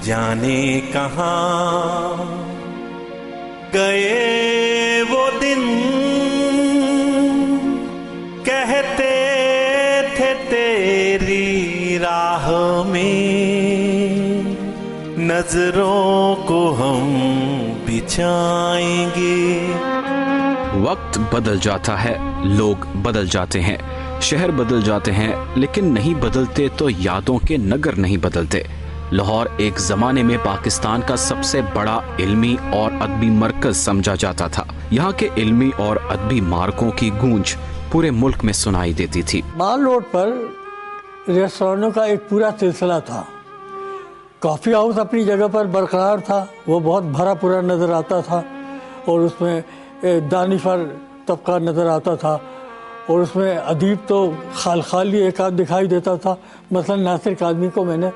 जाने कहाँ गए वो दिन, कहते थे तेरी राह में नजरों को हम बिछाएंगे। वक्त बदल जाता है, लोग बदल जाते हैं, शहर बदल जाते हैं, लेकिन नहीं बदलते तो यादों के नगर नहीं बदलते। लाहौर एक जमाने में पाकिस्तान का सबसे बड़ा इल्मी और अदबी मरकज समझा जाता था। यहाँ के इल्मी और अदबी मार्कों की गूंज पूरे मुल्क में सुनाई देती थी। माल रोड पर रेस्टोरेंटों का एक पूरा सिलसिला था। कॉफ़ी हाउस अपनी जगह पर बरकरार था, वो बहुत भरा पूरा नज़र आता था और उसमें दानिशवर तबका नज़र आता था और उसमें अदीब तो खाली एक आध दिखाई देता था। मसलन नासिर काज़मी को मैंने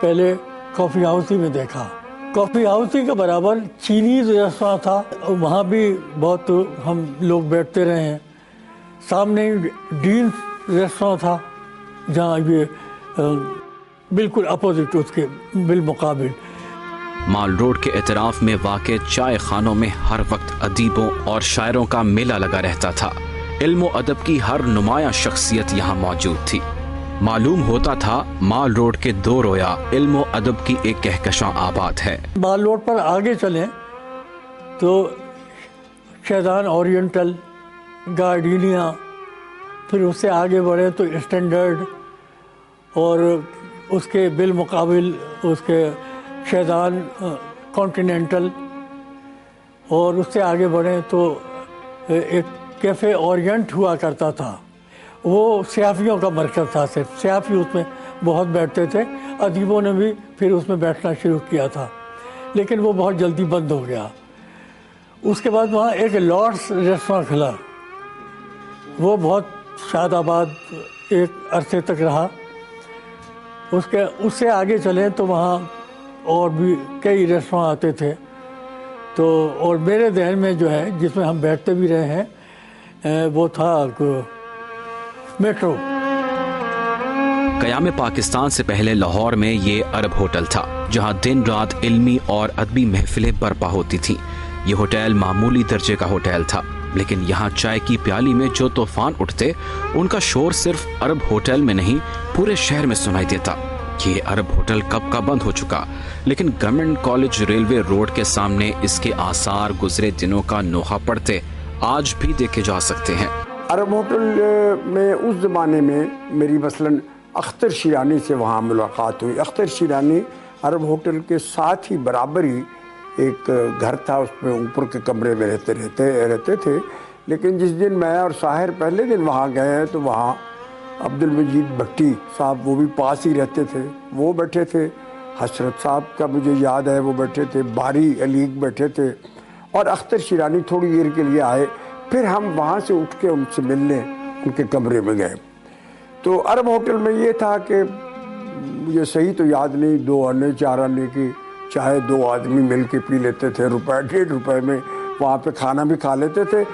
पहले कॉफ़ी हाउस ही में देखा। कॉफ़ी हाउस ही के बराबर चीनीज़ रेस्टोरेंट था, वहाँ भी बहुत हम लोग बैठते रहे हैं। सामने डीन रेस्टोरेंट था जहाँ ये बिल्कुल अपोजिट उसके बिलमुकाबिल। माल रोड के एतराफ में वाक़े चाय खानों में हर वक्त अदीबों और शायरों का मेला लगा रहता था। इल्म व अदब की हर नुमाया शख्सियत यहाँ मौजूद थी। मालूम होता था माल रोड के दो रोया इल्म व अदब की एक कहकशां आबाद है। माल रोड पर आगे चलें तो शहजान ओरिएंटल, गार्डिनिया, फिर उससे आगे बढ़े तो स्टैंडर्ड और उसके बिलमुकाबिल उसके शहजान कॉन्टिनेंटल और उससे आगे बढ़े तो एक कैफ़े ओरिएंट हुआ करता था। वो सियाफियों का मरकज़ था, सिर्फ सियाफी उसमें बहुत बैठते थे। अदीबों ने भी फिर उसमें बैठना शुरू किया था, लेकिन वो बहुत जल्दी बंद हो गया। उसके बाद वहाँ एक लॉर्ड्स रेस्टोरेंट खुला, वो बहुत शादाबाद एक अरसे तक रहा। उससे आगे चलें तो वहाँ और भी कई रेस्टोरेंट आते थे। तो और मेरे जहन में जो है जिसमें हम बैठते भी रहे हैं वो था मेट्रो। क़याम पाकिस्तान से पहले लाहौर में ये अरब होटल था, जहाँ दिन रात इल्मी और अदबी महफिलें बर्पा होती थीं। ये होटल मामूली दर्जे का होटल था, लेकिन यहाँ चाय की प्याली में जो तूफान उठते उनका शोर सिर्फ अरब होटल में नहीं पूरे शहर में सुनाई देता। ये अरब होटल कब का बंद हो चुका, लेकिन गवर्नमेंट कॉलेज रेलवे रोड के सामने इसके आसार गुजरे दिनों का नोहा पड़ते आज भी देखे जा सकते हैं। अरब होटल में उस ज़माने में मेरी मसलन अख्तर शिरानी से वहाँ मुलाकात हुई। अख्तर शिरानी अरब होटल के साथ ही बराबर ही एक घर था, उसमें ऊपर के कमरे में रहते थे। लेकिन जिस दिन मैं और साहिर पहले दिन वहाँ गए हैं तो वहाँ अब्दुल मजीद भट्टी साहब वो भी पास ही रहते थे, वो बैठे थे। हसरत साहब का मुझे याद है वो बैठे थे, बारी अलीग बैठे थे और अख्तर शिरानी थोड़ी देर के लिए आए। फिर हम वहाँ से उठ के उनसे मिलने उनके कमरे में गए। तो अरब होटल में ये था कि मुझे सही तो याद नहीं, 2 आने 4 आने की चाहे 2 आदमी मिल के पी लेते थे, रुपये 1.5 रुपये में वहाँ पे खाना भी खा लेते थे।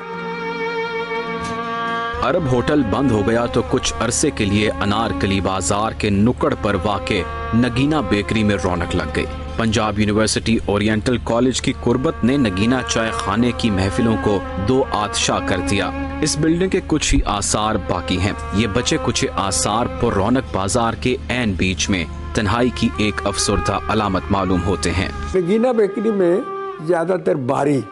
अरब होटल बंद हो गया तो कुछ अरसे के लिए अनारकली बाजार के नुक्कड़ पर वाक़े नगीना बेकरी में रौनक लग गई। पंजाब यूनिवर्सिटी ओरिएंटल कॉलेज की कुर्बत ने नगीना चाय खाने की महफिलों को 2 आतशाह कर दिया। इस बिल्डिंग के कुछ ही आसार बाकी हैं। ये बचे कुछ आसार पर रौनक बाजार के ऐन बीच में तन्हाई की एक अफसरदा अलामत मालूम होते हैं। नगीना बेकरी में ज्यादातर बारी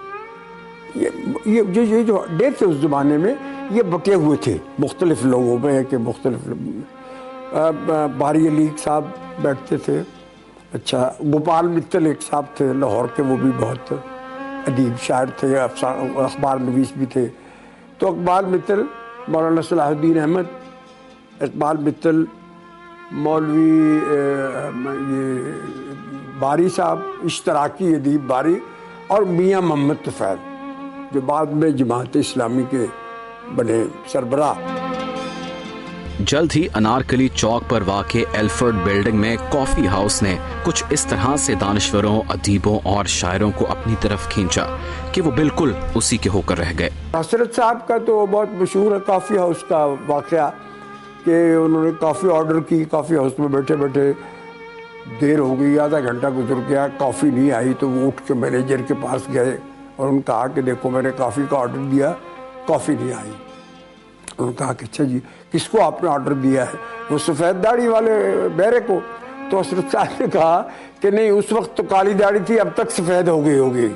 ये जो अड्डे थे उस जमाने में ये बटे हुए थे मुख्तलिफ लोगों में कि मुख्तलिफ बारी अलीग साहब बैठते थे। अच्छा, गोपाल मित्तल एक साहब थे लाहौर के, वो भी बहुत अदीब शायर थे, अखबार नवीस भी थे। तो इकबाल मित्तल, मौलाना सलाहुद्दीन अहमद, इकबाल मित्तल, मौलवी ये बारी साहब, इश्तराकी अदीब बारी और मियाँ मोहम्मद तुफैल जो बाद में जमात इस्लामी के बने सरबराह। जल्द ही अनारकली चौक पर वाक़े एल्फर्ड बिल्डिंग में कॉफी हाउस ने कुछ इस तरह से दानिश्वरों, अदीबों और शायरों को अपनी तरफ खींचा कि वो बिल्कुल उसी के होकर रह गए। हसरत साहब का तो बहुत मशहूर है कॉफ़ी हाउस का वाक़या कि उन्होंने कॉफ़ी ऑर्डर की, कॉफ़ी हाउस में बैठे बैठे देर हो गई, आधा घंटा गुजर गया, कॉफ़ी नहीं आई। तो वो उठ के मैनेजर के पास गए और उन्होंने कहा कि देखो मैंने कॉफ़ी का ऑर्डर दिया, कॉफ़ी नहीं आई। उन्होंने कहा कि अच्छा जी, किसको आपने ऑर्डर दिया है? वो सफ़ेद दाढ़ी वाले बैरे को। तो हज़रत साहब ने कहा कि नहीं, उस वक्त तो काली दाढ़ी थी, अब तक सफ़ेद हो गई होगी।